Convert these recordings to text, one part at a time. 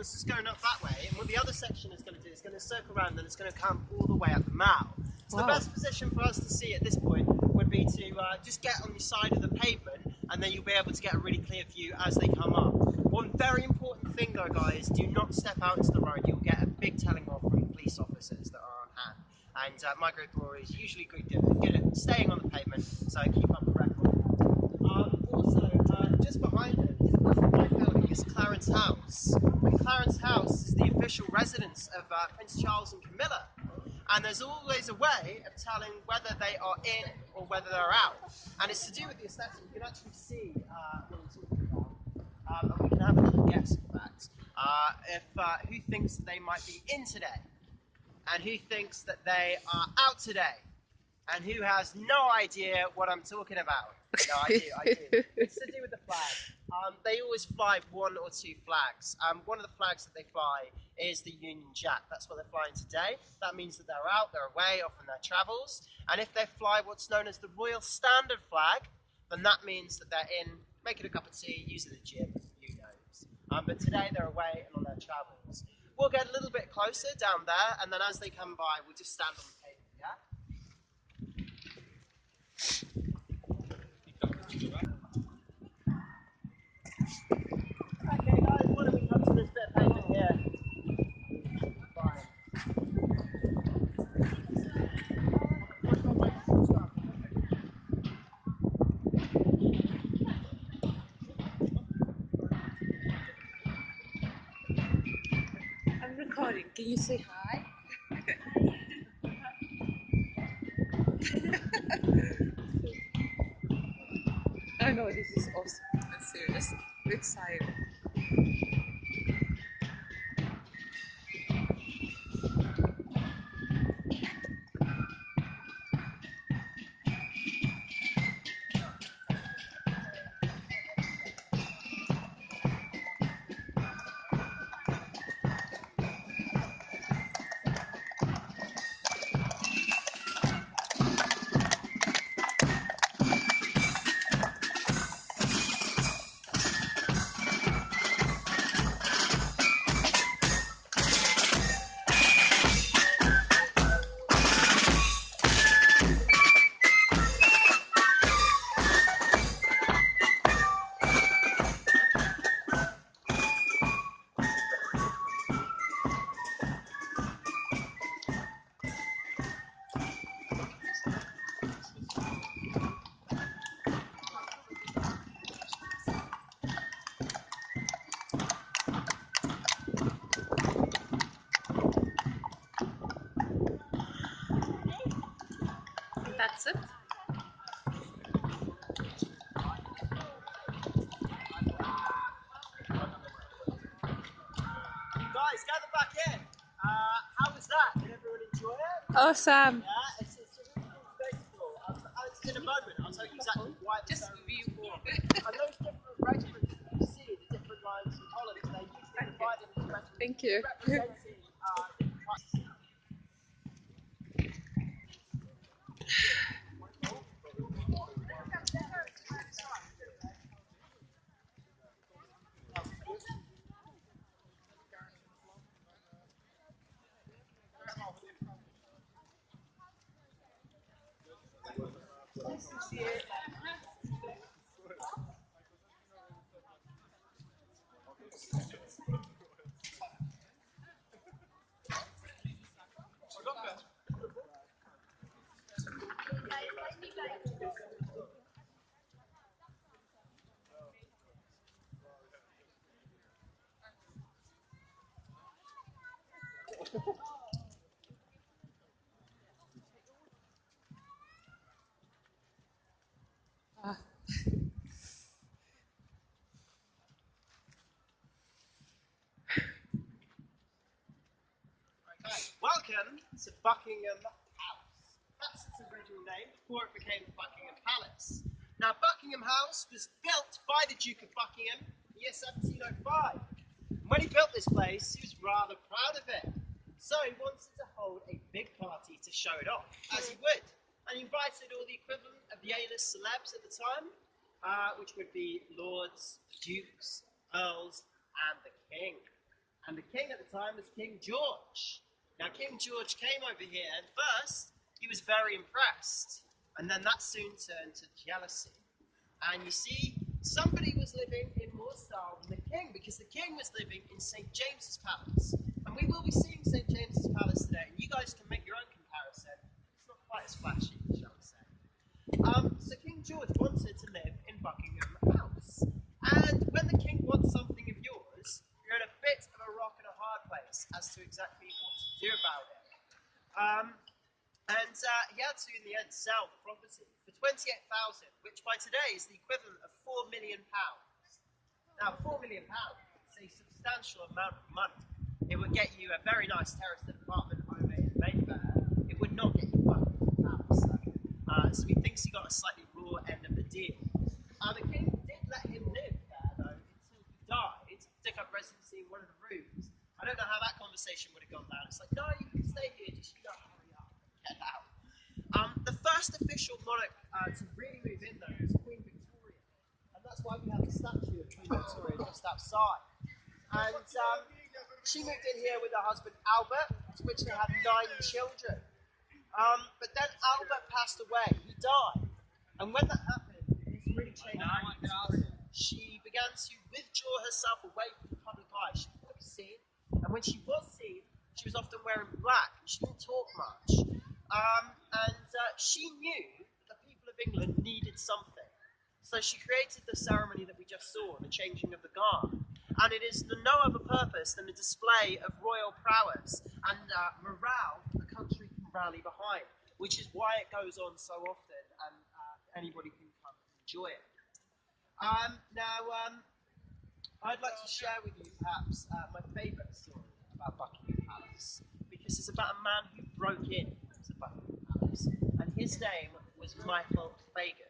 was just going up that way, and what the other section is going to do is going to circle around, and it's going to come all the way up the Mall. So the best position for us to see at this point would be to just get on the side of the pavement, and then you'll be able to get a really clear view as they come up. One very important thing though, guys, do not step out into the road. You'll get a big telling off from the police officers that are on hand. And my group are always usually good at staying on the pavement, so keep up the record. Also, just behind it, my building is Clarence House. And Clarence House is the official residence of Prince Charles and Camilla. And there's always a way of telling whether they are in or whether they're out. And it's to do with the aesthetic. You can actually see what I'm talking about. And we can have a little guess, in fact, who thinks that they might be in today, and who thinks that they are out today, and who has no idea what I'm talking about. No, I do. It's to do with the flag. They always fly one or two flags. One of the flags that they fly is the Union Jack. That's what they're flying today. That means that they're out, they're away, off on their travels. And if they fly what's known as the Royal Standard Flag, then that means that they're in, making a cup of tea, using the gym, who knows. But today they're away and on their travels. We'll get a little bit closer down there, and then as they come by, we'll just stand on the pavement, yeah? Okay guys, why don't we come to this bit of pavement here? Fine. I'm recording. Can you say hi? I know this is awesome. I'm serious. I'm excited. That's it. Guys, gather back in. How was that? Did everyone enjoy it? Awesome. Yeah, it's a really cool spectacle. In a moment, I'll tell you exactly why it's so view. And those different regiments that you see, the different lines and columns, they're usually divided into regiments Thank you. representing different classes. Welcome to Buckingham House. That's its original name before it became the Buckingham Palace. Now, Buckingham House was built by the Duke of Buckingham in the year 1705. And when he built this place, he was rather proud of it. So he wanted to hold a big party to show it off, as he would. And he invited all the equivalent of the A-list celebs at the time, which would be lords, dukes, earls, and the king. And the king at the time was King George. Now, King George came over here, and first he was very impressed, and then that soon turned to jealousy. And you see, somebody was living in more style than the king, because the king was living in St. James's Palace. And we will be seeing St. James's Palace today, and you guys can make your own comparison. It's not quite as flashy, shall we say. So King George wanted to live in Buckingham House. And when the king wants something of yours, you're in a bit of a rock and a hard place as to exactly what to do about it. He had to, in the end, sell the property for 28,000, which by today is the equivalent of £4 million. Now, £4 million is a substantial amount of money. It would get you a very nice terraced apartment over in Mayfair. It would not get you Buckingham Palace, though. So he thinks he got a slightly raw end of the deal. The king did let him live there, though, until he died, took up residency in one of the rooms. I don't know how that conversation would have gone down. It's like, no, you can stay here, just hurry up and get out. The first official monarch to really move in, though, was Queen Victoria. And that's why we have the statue of Queen Victoria just outside. And she moved in here with her husband Albert, to which they had 9 children. But then Albert passed away, he died. And when that happened, this really changed Victoria. She began to withdraw herself away from the public eye. She didn't want to be seen. And when she was seen, she was often wearing black. And she didn't talk much. She knew that the people of England needed something. So she created the ceremony that we just saw, the changing of the guard. And it is for no other purpose than a display of royal prowess and morale the country can rally behind, which is why it goes on so often and anybody can come and enjoy it. I'd like to share with you perhaps my favourite story about Buckingham Palace, because it's about a man who broke into Buckingham Palace, and his name was Michael Fagan.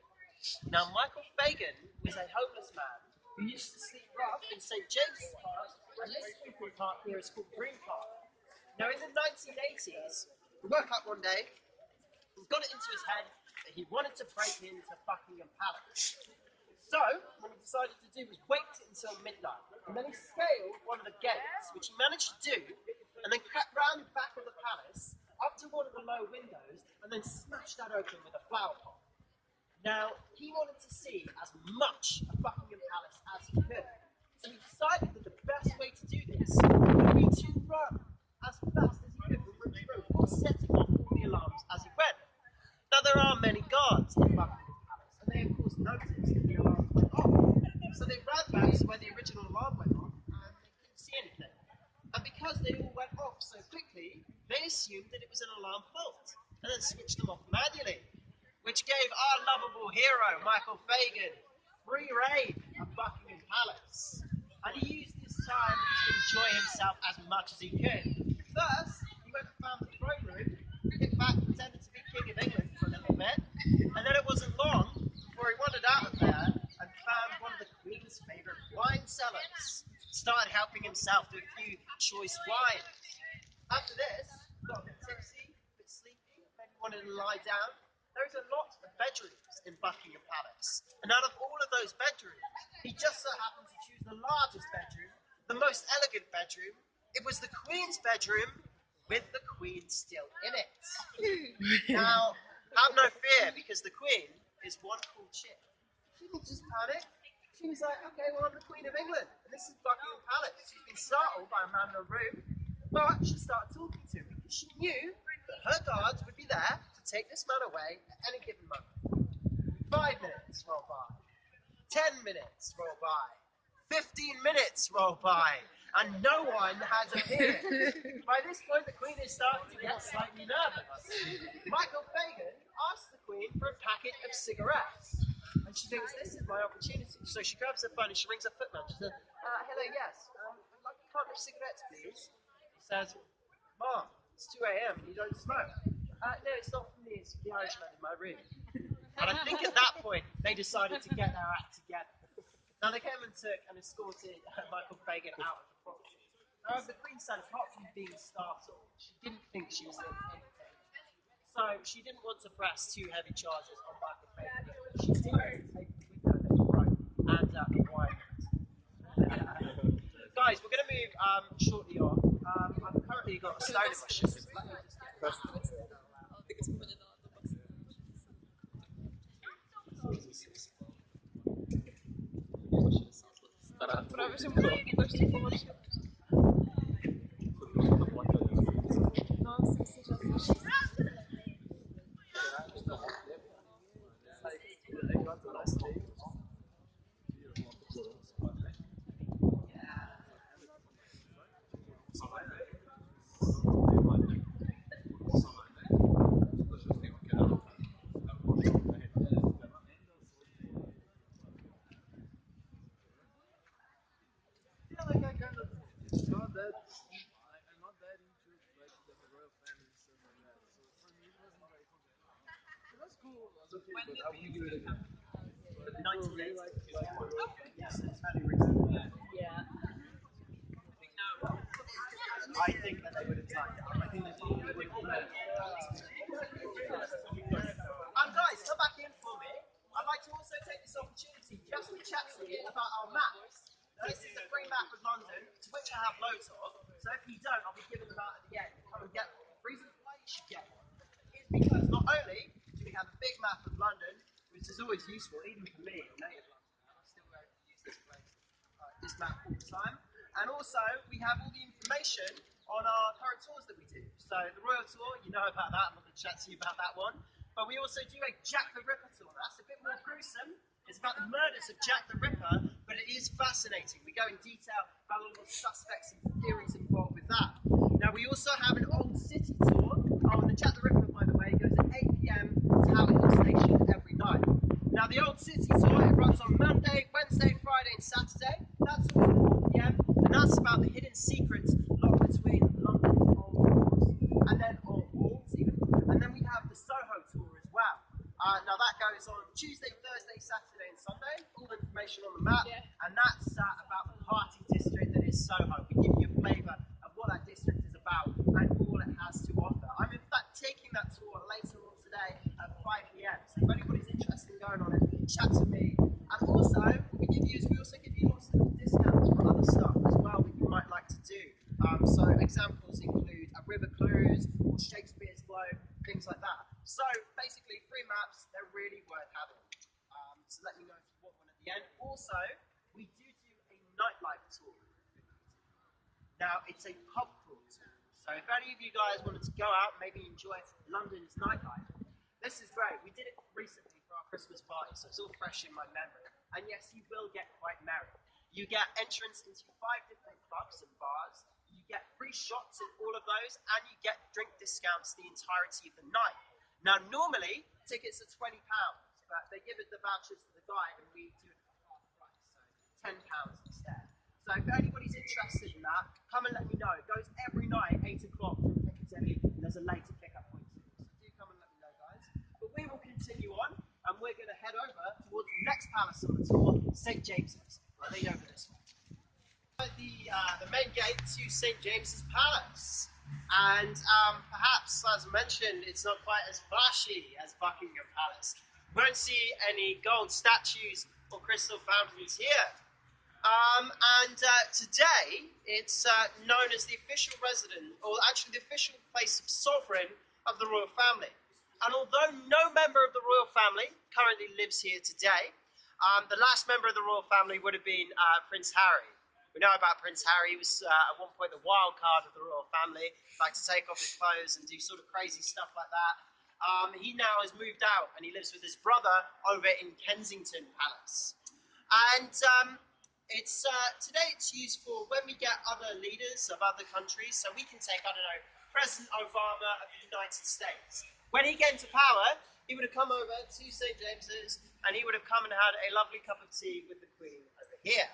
Now, Michael Fagan was a homeless man who used to sleep rough in St. James's Park, and this sweeping park here is called Green Park. Now, in the 1980s, he woke up one day, he got it into his head that he wanted to break into Buckingham Palace. So, what he decided to do was wait until midnight, and then he scaled one of the gates, which he managed to do, and then crept round the back of the palace, up to one of the low windows, and then smashed that open with a flower pot. Now, he wanted to see as much of Buckingham Palace as he could, so he decided that the best way to do this would be to run as fast as he could from room to room, while setting off all the alarms as he went. Now, there are many guards in Buckingham Palace, and they, of course, noticed that the alarms went off. So they ran back to where the original alarm went off, and they couldn't see anything. And because they all went off so quickly, they assumed that it was an alarm fault, and then switched them off manually, which gave our lovable hero, Michael Fagan, free reign of Buckingham Palace. And he used this time to enjoy himself as much as he could. First, he went and found the throne room, in fact, pretended to be King of England for a little bit, and then it wasn't long before he wandered out of there and found one of the Queen's favourite wine cellars. Started helping himself to a few choice wines. After this, got a bit tipsy, a bit sleepy, maybe wanted to lie down. There's a lot of bedrooms in Buckingham Palace, and out of all of those bedrooms, he just so happened to choose the largest bedroom, the most elegant bedroom. It was the Queen's bedroom, with the Queen still in it. Now, have no fear, because the Queen is one cool chick. She didn't just panic. She was like, okay, well, I'm the Queen of England, and this is Buckingham Palace. She's been startled by a man in a room, but she started talking to him, because she knew that her guards would be there to take this man away at any given moment. 5 minutes roll by. 10 minutes roll by. 15 minutes roll by. And no one has appeared. By this point, the Queen is starting to get slightly nervous. Michael Fagan asks the Queen for a packet of cigarettes. And she thinks, this is my opportunity. So she grabs her phone and she rings her footman. She says, hello, yes, I'd like a carton of cigarettes, please. He says, Mom, it's 2 a.m. and you don't smoke. No, it's not for me, it's for the Irishman in my room. And I think at that point, they decided to get their act together. Now, they came and took and escorted Michael Fagan out of the property. Now, the Queen said, apart from being startled, she didn't think she was in any danger. So, she didn't want to press too heavy charges on Michael Fagan. She did take the window that he broke and the wine. guys, we're going to move shortly on. I've currently got a stone in my shoes. Let me just get Prawie, że mówię, gościu pomocy. No, w sensie, że Yes, it's fairly recent. yeah. I think that they would have tied it up. I think they probably would have learned. Guys, come back in for me. I'd like to also take this opportunity just to chat to you about our maps. This is a free map of London, to which I have loads of. So if you don't, I'll be giving them out at the end. Come and get one. The reason why you should get one is because not only do we have a big map of London, which is always useful, even for me, a native Londoner, I still going to use this map all the time. And also, we have all the information on our current tours that we do. So the Royal Tour, you know about that. I'm not going to chat to you about that one. But we also do a Jack the Ripper tour. That's a bit more gruesome. It's about the murders of Jack the Ripper, but it is fascinating. We go in detail about all the suspects and theories involved with that. Now, we also have an Old City tour. Oh, and the Jack the Ripper, by the way, goes at 8 p.m. to Tower Hill Station every night. Now, the Old City tour, it runs on Monday, Wednesday, Friday, and Saturday. That's all at 4 p.m. And that's about the hidden secrets locked between London's old walls and then old walls even. And then we have the Soho tour as well. Now that goes on Tuesday, Thursday, Saturday, and Sunday. All the information on the map, and that's about the party district that is Soho. We give you a flavour of what that district is about and all it has to offer. I'm in fact taking that tour later on today at 5 p.m. So if anybody's interested in going on it, chat to me. And also, what we give you is we also give you lots of discounts for other stuff as well that you might like to do. So examples include a river cruise or Shakespeare's Globe, things like that. So basically, free maps, they're really worth having. So let me know if you want one at the end. Also, we do a nightlife tour. Now, it's a pub crawl tour. So if any of you guys wanted to go out, maybe enjoy London's nightlife, this is great. We did it recently for our Christmas party, so it's all fresh in my memory. And yes, you will get quite merry. You get entrance into 5 different clubs and bars. You get free shots at all of those, and you get drink discounts the entirety of the night. Now, normally, tickets are £20, but they give it the vouchers to the guide, and we do it for half price, so £10 instead. So if anybody's interested in that, come and let me know. It goes every night, 8 o'clock from Piccadilly, and there's a later pickup point too. So do come and let me know, guys. But we will continue on, and we're going to head over towards the next palace on the tour, St. James's. I'll lead over this way. The main gate to St. James's Palace. And perhaps, as mentioned, it's not quite as flashy as Buckingham Palace. You won't see any gold statues or crystal fountains here. Today, it's known as the official residence, or actually the official place of sovereign of the royal family. And although no member of the royal family currently lives here today, the last member of the royal family would have been Prince Harry. We know about Prince Harry. He was at one point the wild card of the royal family, like to take off his clothes and do sort of crazy stuff like that. He now has moved out and he lives with his brother over in Kensington Palace. And today it's used for when we get other leaders of other countries. So we can take, I don't know, President Obama of the United States. When he came to power, he would have come over to St. James's and he would have come and had a lovely cup of tea with the Queen over here.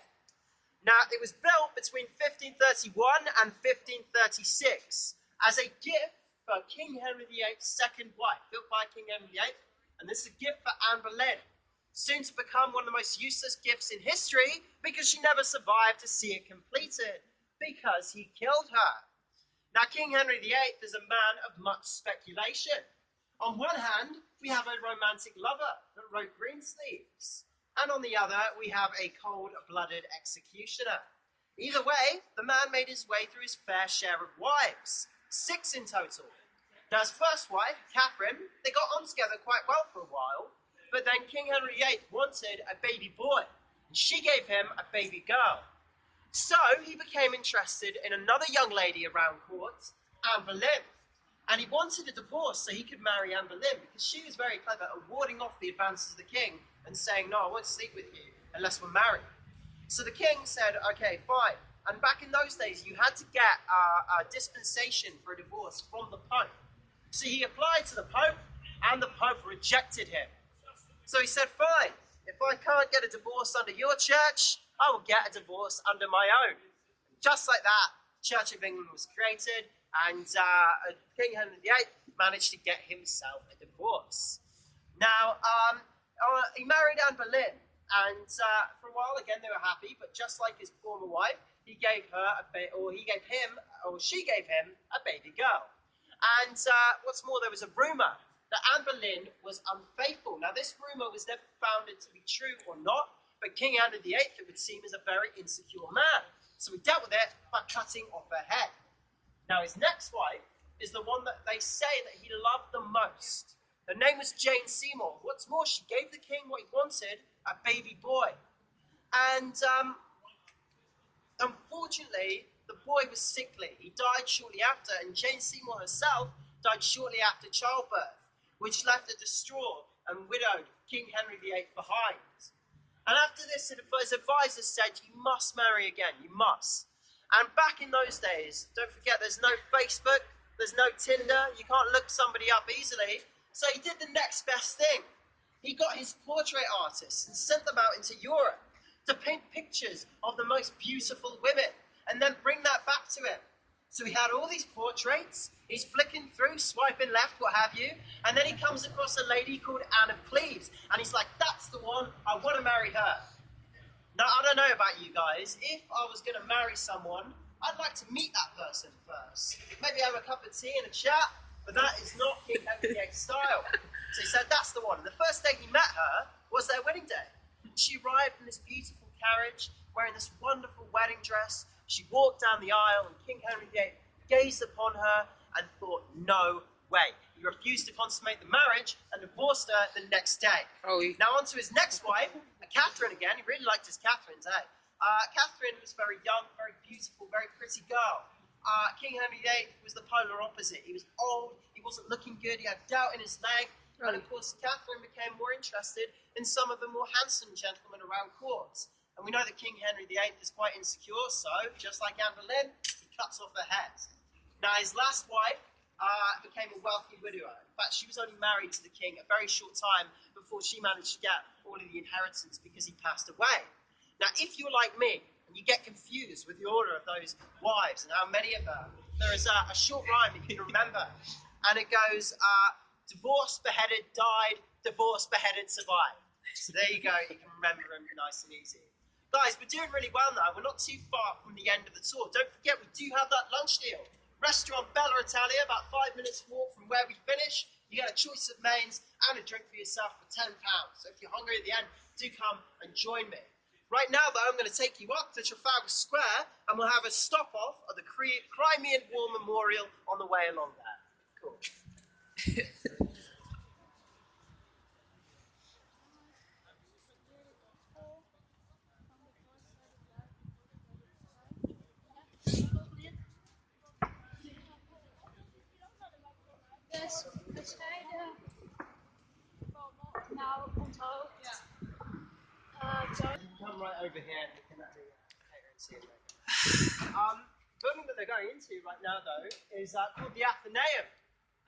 Now, it was built between 1531 and 1536 as a gift for King Henry VIII's second wife, built by King Henry VIII, and this is a gift for Anne Boleyn, soon to become one of the most useless gifts in history because she never survived to see it completed, because he killed her. Now, King Henry VIII is a man of much speculation. On one hand, we have a romantic lover that wrote Greensleeves. And on the other, we have a cold-blooded executioner. Either way, the man made his way through his fair share of wives, 6 in total. Now, his first wife, Catherine, they got on together quite well for a while, but then King Henry VIII wanted a baby boy, and she gave him a baby girl. So he became interested in another young lady around court, Anne Boleyn. And he wanted a divorce so he could marry Anne Boleyn because she was very clever at warding off the advances of the king and saying, no, I won't sleep with you unless we're married. So the king said, okay, fine. And back in those days, you had to get a dispensation for a divorce from the Pope. So he applied to the Pope, and the Pope rejected him. So he said, fine, if I can't get a divorce under your church, I will get a divorce under my own. Just like that, Church of England was created, and King Henry VIII managed to get himself a divorce. Now, he married Anne Boleyn, and for a while, again, they were happy, but just like his former wife, she gave him a baby girl. And what's more, there was a rumour that Anne Boleyn was unfaithful. Now, this rumour was never founded to be true or not, but King Henry VIII, it would seem, is a very insecure man. So he dealt with it by cutting off her head. Now, his next wife is the one that they say that he loved the most. Her name was Jane Seymour. What's more, she gave the king what he wanted, a baby boy. And unfortunately, the boy was sickly. He died shortly after, and Jane Seymour herself died shortly after childbirth, which left a distraught and widowed King Henry VIII behind. And after this, his advisor said, you must marry again, you must. And back in those days, don't forget, there's no Facebook, there's no Tinder, you can't look somebody up easily. So he did the next best thing. He got his portrait artists and sent them out into Europe to paint pictures of the most beautiful women and then bring that back to him. So he had all these portraits, he's flicking through, swiping left, what have you, and then he comes across a lady called Anne of Cleves, and he's like, that's the one, I want to marry her. Now, I don't know about you guys, if I was going to marry someone, I'd like to meet that person first. Maybe have a cup of tea and a chat, but that is not King Henry VIII's style. So he said, that's the one. And the first day he met her was their wedding day. She arrived in this beautiful carriage, wearing this wonderful wedding dress. She walked down the aisle, and King Henry VIII gazed upon her and thought, no way. He refused to consummate the marriage and divorced her the next day. Now on to his next wife, Catherine again. He really liked his Catherines, eh? Catherine was very young, very beautiful, very pretty girl. King Henry VIII was the polar opposite. He was old, he wasn't looking good, he had doubt in his leg, and of course Catherine became more interested in some of the more handsome gentlemen around court. And we know that King Henry VIII is quite insecure, so just like Anne Boleyn, he cuts off her head. Now his last wife became a wealthy widower. In fact, she was only married to the king a very short time before she managed to get all of the inheritance because he passed away. Now, if you're like me and you get confused with the order of those wives and how many of them, there is a short rhyme that you can remember, and it goes, divorced, beheaded, died, divorced, beheaded, survived. So there you go, you can remember them nice and easy. Guys, we're doing really well now. We're not too far from the end of the tour. Don't forget, we do have that lunch deal. Restaurant Bella Italia, about 5 minutes walk from where we finish. You get a choice of mains and a drink for yourself for £10. So if you're hungry at the end, do come and join me. Right now, though, I'm going to take you up to Trafalgar Square, and we'll have a stop-off at the Crimean War Memorial on the way along there. Cool. Dus bescheiden nou onthoud. Ja. You can come right over here and you can actually cater and see it. Building that they're going into right now, though, is called the Athenaeum.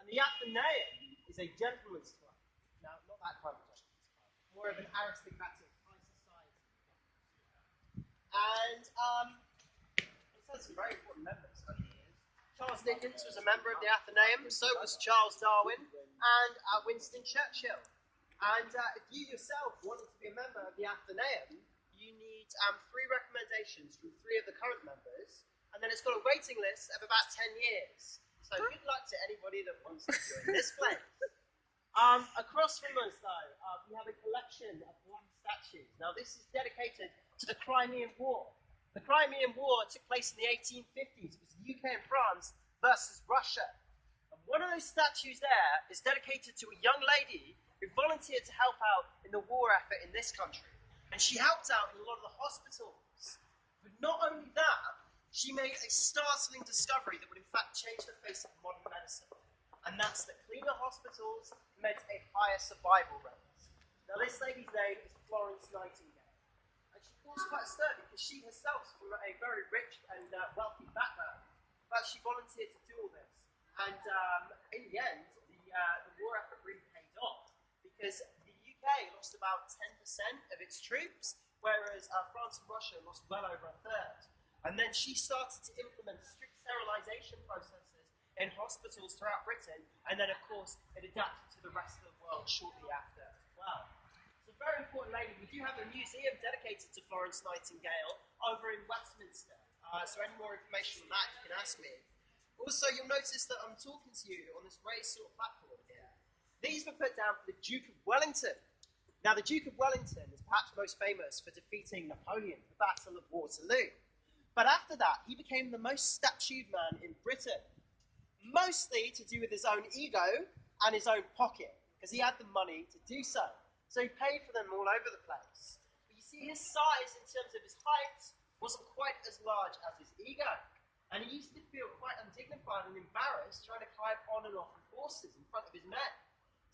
And the Athenaeum is a gentleman's club. Now, not that kind of gentleman's club, more of an aristocratic high society club. And it has some very important members over the years. Charles Dickens was a member of the Athenaeum, so was Charles Darwin and Winston Churchill. And if you yourself wanted to be a member of the Athenaeum, you need 3 recommendations from 3 of the current members, and then it's got a waiting list of about 10 years. So good luck to anybody that wants to join this place. Across from us, though, we have a collection of bronze statues. Now, this is dedicated to the Crimean War. The Crimean War took place in the 1850s. It was the UK and France versus Russia. And one of those statues there is dedicated to a young lady who volunteered to help out in the war effort in this country. And she helped out in a lot of the hospitals. But not only that, she made a startling discovery that would in fact change the face of modern medicine. And that's that cleaner hospitals meant a higher survival rate. Now this lady's name is Florence Nightingale. And she feels quite sturdy because she herself is from a very rich and wealthy background. But she volunteered to do all this. And in the end, the war effort really paid off because the UK lost about 10% of its troops, whereas France and Russia lost well over a third. And then she started to implement strict sterilisation processes in hospitals throughout Britain, and then of course it adapted to the rest of the world shortly after as well. It's a very important lady. We do have a museum dedicated to Florence Nightingale over in Westminster. So any more information on that, you can ask me. Also, you'll notice that I'm talking to you on this raised sort of platform here. These were put down for the Duke of Wellington. Now, the Duke of Wellington is perhaps most famous for defeating Napoleon at the Battle of Waterloo. But after that, he became the most statued man in Britain, mostly to do with his own ego and his own pocket, because he had the money to do so. So he paid for them all over the place. But you see, his size in terms of his height wasn't quite as large as his ego. And he used to feel quite undignified and embarrassed trying to climb on and off of horses in front of his men.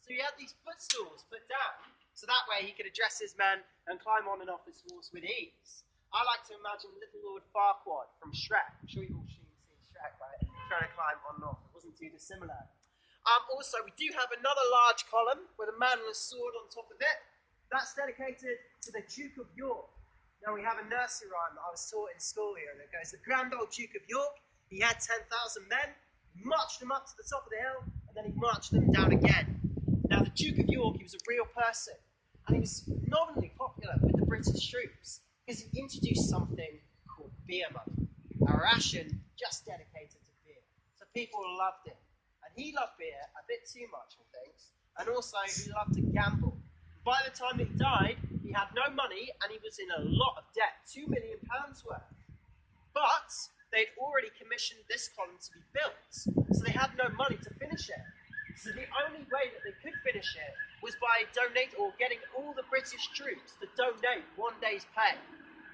So he had these footstools put down, so that way he could address his men and climb on and off his horse with ease. I like to imagine little Lord Farquaad from Shrek. I'm sure you've all seen Shrek, right? Trying to climb on and off. It wasn't too dissimilar. Also, we do have another large column with a man with a sword on top of it. That's dedicated to the Duke of York. Now, we have a nursery rhyme that I was taught in school here, and it goes, the grand old Duke of York, he had 10,000 men, he marched them up to the top of the hill, and then he marched them down again. Now, the Duke of York, he was a real person, and he was phenomenally popular with the British troops, because he introduced something called beer money, a ration just dedicated to beer. So people loved it. And he loved beer a bit too much, I think, and also he loved to gamble. By the time that he died, he had no money and he was in a lot of debt, £2 million worth. But they'd already commissioned this column to be built, so they had no money to finish it. So the only way that they could finish it was by getting all the British troops to donate 1 day's pay.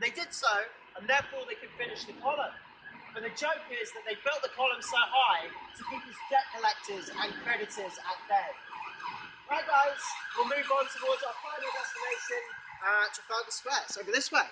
They did so, and therefore they could finish the column. But the joke is that they built the column so high to keep his debt collectors and creditors at bay. Right, guys, we'll move on towards our final destination, Trafalgar Square. So over this way.